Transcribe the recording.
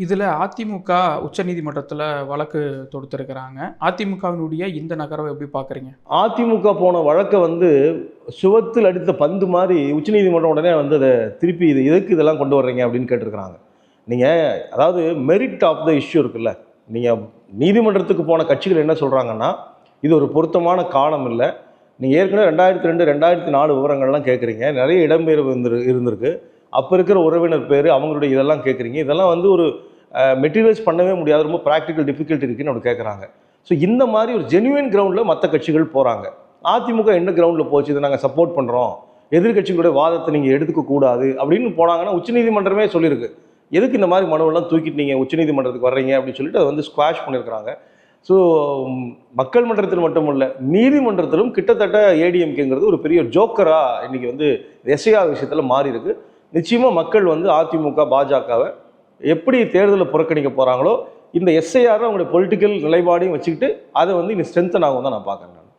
இதில அதிமுக உச்சநீதிமன்றத்தில வழக்கு தொடுத்திருக்கிறாங்க. அதிமுகவினுடைய இந்த நகர்வ எப்படி பார்க்குறீங்க? அதிமுக போன வழக்க சுவத்தில் அடித்த பந்து மாரி உச்சநீதிமன்றம் உடனே அத திருப்பி இது எதுக்கு இதெல்லாம் கொண்டு வர்றீங்க அப்படின்னு கேட்டிருக்கிறாங்க. நீங்க அதாவது மெரிட் ஆஃப் த இஷ்யூ இருக்குல்ல. நீங்க நீதிமன்றத்துக்கு போன கட்சிகள் என்ன சொல்றாங்கன்னா, இது ஒரு பொருத்தமான காலம் இல்ல. நீங்க ஏற்கனவே 2002, 2004 விவரங்கள்லாம் கேட்குறீங்க. நிறைய இடம்பெயர்வு இருந்திருக்கு. அப்ப இருக்கிற உறவினர் பேரு, அவங்களுடைய இதெல்லாம் கேட்குறீங்க. இதெல்லாம் ஒரு மெட்டீரியலைஸ் பண்ணவே முடியாது. ரொம்ப பிராக்டிக்கல் டிஃபிகல்ட்டி இருக்குன்னு அவங்க கேட்குறாங்க. ஸோ இந்த மாதிரி ஒரு ஜெனுவின் கிரவுண்டில் மற்ற கட்சிகள் போகிறாங்க. அதிமுக என்ன கிரவுண்டில் போச்சு, இதை நாங்கள் சப்போர்ட் பண்ணுறோம், எதிர்கட்சிகளுடைய வாதத்தை நீங்கள் எடுத்துக்க கூடாது அப்படின்னு போனாங்கன்னா உச்சநீதிமன்றமே சொல்லியிருக்கு. எதுக்கு இந்த மாதிரி மனுவெல்லாம் தூக்கிட்டு நீங்கள் உச்சநீதிமன்றத்துக்கு வர்றீங்க அப்படின்னு சொல்லிட்டு அதை ஸ்குவாஷ் பண்ணியிருக்கிறாங்க. ஸோ மக்கள் மன்றத்தில் மட்டும் இல்லை, நீதிமன்றத்திலும் கிட்டத்தட்ட ஏடிஎம்கேங்கிறது ஒரு பெரிய ஜோக்கராக இன்னைக்கு எஸ்ஐஆர் விஷயத்தில் மாறி இருக்கு. நிச்சயமாக மக்கள் அதிமுக பாஜகவை எப்படி தேர்தலில் புறக்கணிக்க போகிறாங்களோ, இந்த எஸ்ஐஆர் அவங்களுடைய பொலிட்டிக்கல் நிலைப்பாடையும் வச்சுக்கிட்டு அதை இன்னும் ஸ்ட்ரென்தன் ஆகும் தான் நான் பார்க்குறேன்.